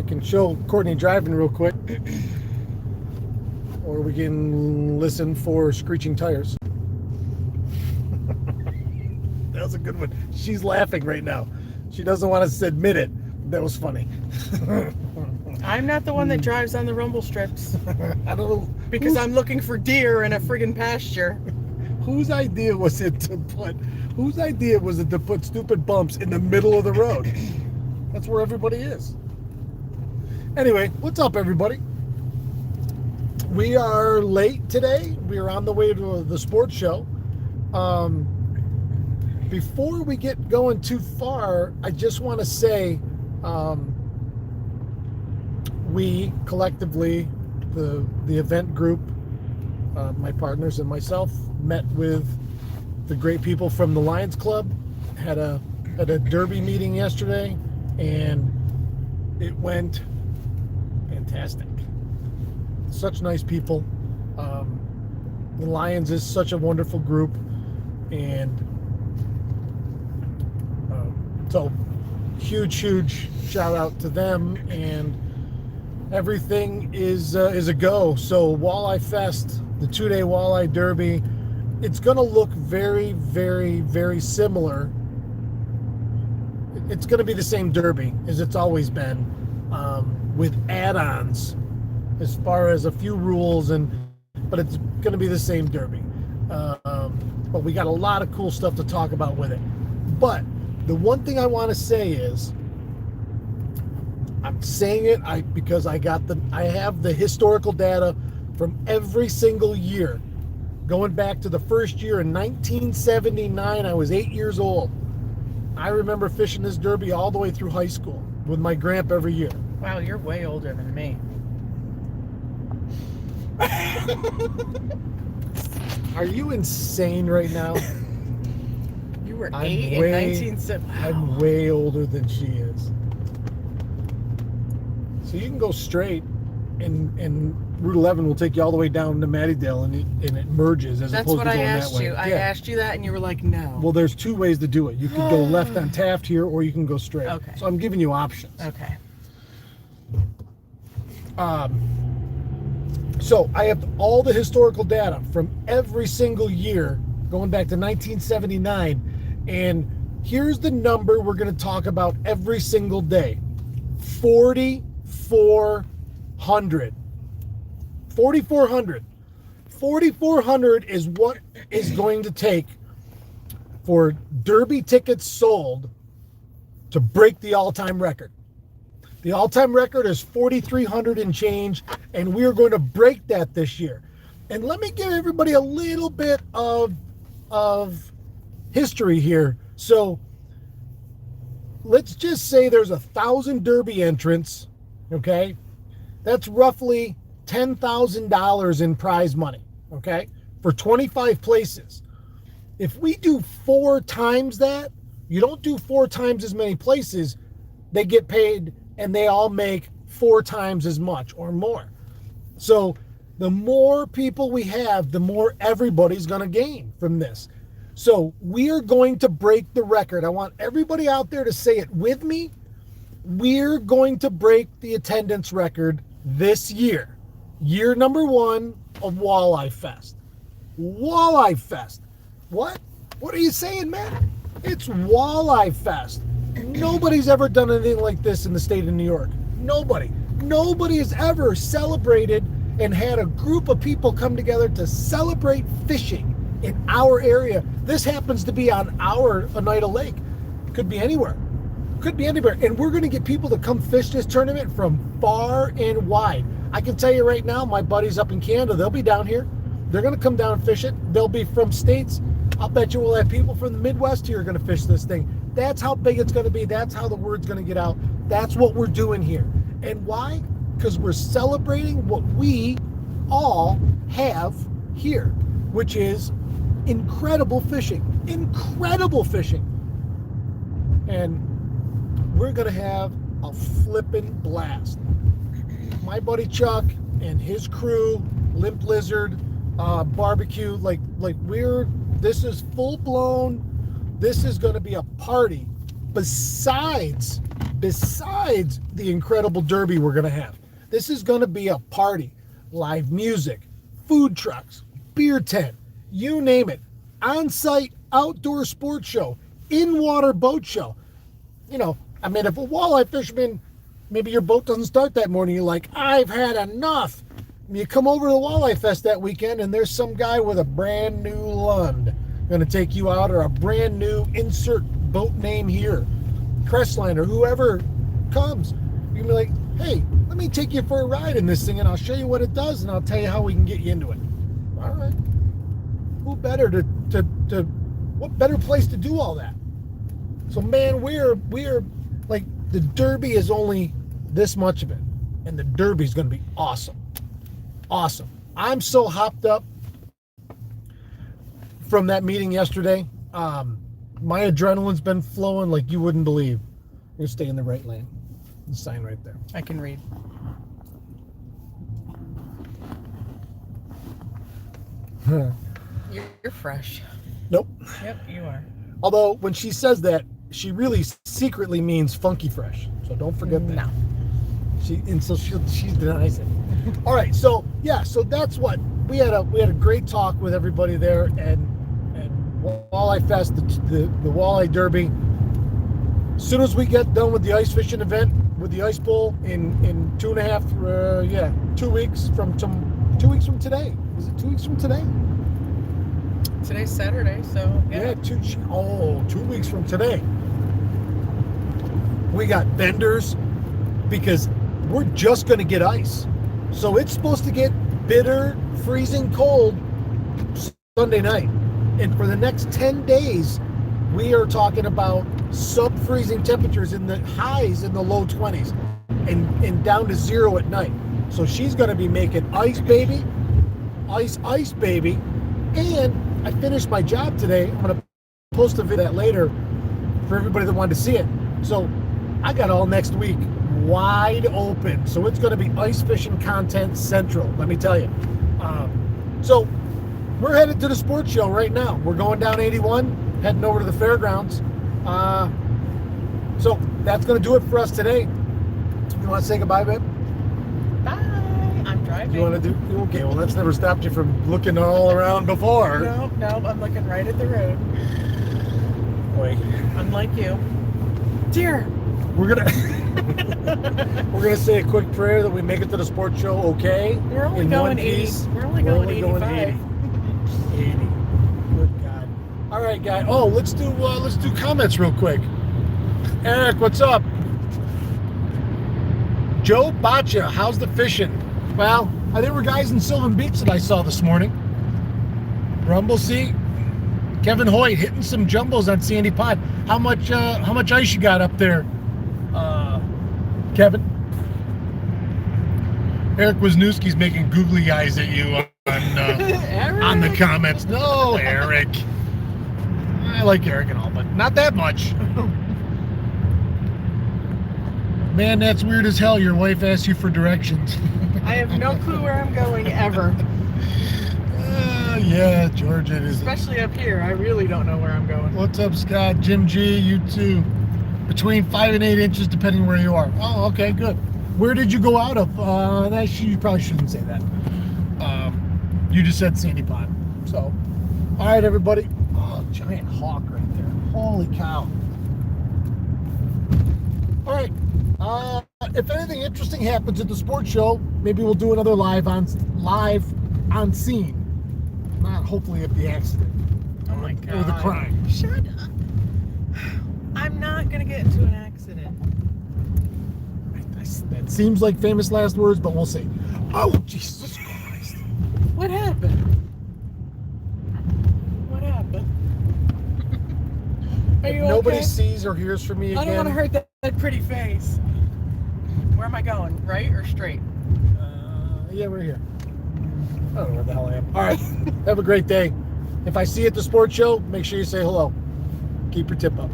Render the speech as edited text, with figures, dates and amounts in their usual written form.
I can show Courtney driving real quick. Or we can listen for screeching tires. That was a good one. She's laughing right now. She doesn't want us to admit it. That was funny. I'm not the one that drives on the rumble strips. I don't know. Because I'm looking for deer in a friggin' pasture. Whose idea was it to put stupid bumps in the middle of the road? That's where everybody is. Anyway, what's up, everybody? We are late today. We are on the way to the sports show. Before we get going too far, I just want to say we collectively, the event group, my partners and myself, met with the great people from the Lions Club, had a derby meeting yesterday, and it went fantastic. Such nice people. The Lions is such a wonderful group, and so huge shout out to them, and everything is a go. So Walleye Fest, the 2-day Walleye Derby, it's going to look very, very, very similar. It's going to be the same derby as it's always been, with add-ons as far as a few rules, but it's going to be the same derby. But we got a lot of cool stuff to talk about with it. But the one thing I want to say is, I'm saying it because I have the historical data from every single year, going back to the first year in 1979. I was 8 years old. I remember fishing this derby all the way through high school with my grandpa every year. Wow, you're way older than me. Are you insane right now? You were 8 in 1970. Wow. I'm way older than she is. So you can go straight, and Route 11 will take you all the way down to Mattydale, and it merges as opposed to going that way. That's what I asked you. I asked you that, and you were like, no. Well, there's two ways to do it. You can go left on Taft here, or you can go straight. Okay. So I'm giving you options. Okay. So I have all the historical data from every single year going back to 1979, and here's the number we're going to talk about every single day. 4,400. 4,400. 4,400 is what is going to take for Derby tickets sold to break the all-time record. The all-time record is 4,300 and change, and we are going to break that this year. And let me give everybody a little bit of history here. So let's just say there's 1,000 Derby entrants, okay? That's roughly $10,000 in prize money, okay, for 25 places. If we do 4 times that, you don't do 4 times as many places, they get paid and they all make 4 times as much or more. So the more people we have, the more everybody's going to gain from this. So we are going to break the record. I want everybody out there to say it with me. We're going to break the attendance record this year. Year number 1 of Walleye Fest. Walleye Fest. What? What are you saying, man? It's Walleye Fest. Nobody's ever done anything like this in the state of New York. Nobody. Nobody has ever celebrated and had a group of people come together to celebrate fishing in our area. This happens to be on our Oneida Lake. Could be anywhere. Could be anywhere. And we're going to get people to come fish this tournament from far and wide. I can tell you right now, my buddies up in Canada, they'll be down here. They're going to come down and fish it. They'll be from states. I'll bet you we'll have people from the Midwest here going to fish this thing. That's how big it's going to be. That's how the word's going to get out. That's what we're doing here. And why? Because we're celebrating what we all have here, which is incredible fishing. Incredible fishing. And we're going to have a flippin' blast. My buddy Chuck and his crew, Limp Lizard, barbecue, this is full blown. This is going to be a party besides the incredible derby we're going to have. This is going to be a party. Live music, food trucks, beer tent, you name it. On-site outdoor sports show, in-water boat show. You know, I mean, if a walleye fisherman, maybe your boat doesn't start that morning, you're like, I've had enough. You come over to the Walleye Fest that weekend and there's some guy with a brand new Lund going to take you out, or a brand new insert boat name here, Crestline or whoever comes. You can be like, hey, let me take you for a ride in this thing and I'll show you what it does and I'll tell you how we can get you into it. All right. Who better what better place to do all that? So man, we're like, the derby is only this much of it, and the derby is going to be awesome. Awesome. I'm so hopped up from that meeting yesterday. My adrenaline's been flowing like you wouldn't believe. You're stay in the right lane. The sign right there. I can read. You're fresh. Nope. Yep, you are. Although when she says that, she really secretly means funky fresh. So don't forget that. No. She denies it. All right, so yeah, so that's what we had a great talk with everybody there, and Walleye Fest, the Walleye Derby. As soon as we get done with the ice fishing event with the ice bowl in 2 weeks from 2 weeks from today. Is it 2 weeks from today? Today's Saturday, so yeah. 2 weeks from today. We got vendors because we're just going to get ice. So it's supposed to get bitter, freezing cold Sunday night. And for the next 10 days, we are talking about sub-freezing temperatures in the highs in the low 20s and down to 0 at night. So she's going to be making ice baby. And I finished my job today. I'm going to post a video that later for everybody that wanted to see it. So I got all next week wide open. So it's going to be ice fishing content central, let me tell you. So we're headed to the sports show right now. We're going down 81, heading over to the fairgrounds. So that's going to do it for us today. You want to say goodbye, babe? Bye. I'm driving. You want to do? Okay, well, that's never stopped you from looking all around before. No, I'm looking right at the road. Wait. Unlike you. Dear. We're gonna say a quick prayer that we make it to the sports show okay. We're only going 80. We're only going 85. 80. Good God. All right, guys. Oh, let's do comments real quick. Eric, what's up? Joe Baccia, how's the fishing? Well, there were guys in Sylvan Beach that I saw this morning. Rumble Sea. Kevin Hoyt hitting some jumbos on Sandy Pond. How much ice you got up there, Kevin? Eric Wisniewski's making googly eyes at you on the comments. No, Eric. I like Eric and all, but not that much. Man, that's weird as hell. Your wife asked you for directions. I have no clue where I'm going ever. Yeah, George, it is. Especially up here, I really don't know where I'm going. What's up, Scott? Jim G, you too. Between 5 and 8 inches, depending where you are. Oh, okay, good. Where did you go out of? You probably shouldn't say that. You just said Sandy Pond. So, all right, everybody. Oh, giant hawk right there. Holy cow. All right. If anything interesting happens at the sports show, maybe we'll do another live on scene. Not hopefully at the accident. Oh my God. Or the crime. Shut up. I'm not going to get into an accident. That seems like famous last words, but we'll see. Oh, Jesus Christ. What happened? What happened? Are you Nobody okay? sees or hears from me again. I don't want to hurt that pretty face. Where am I going? Right or straight? Yeah, we're here. I don't know where the hell I am. All right. Have a great day. If I see you at the sports show, make sure you say hello. Keep your tip up.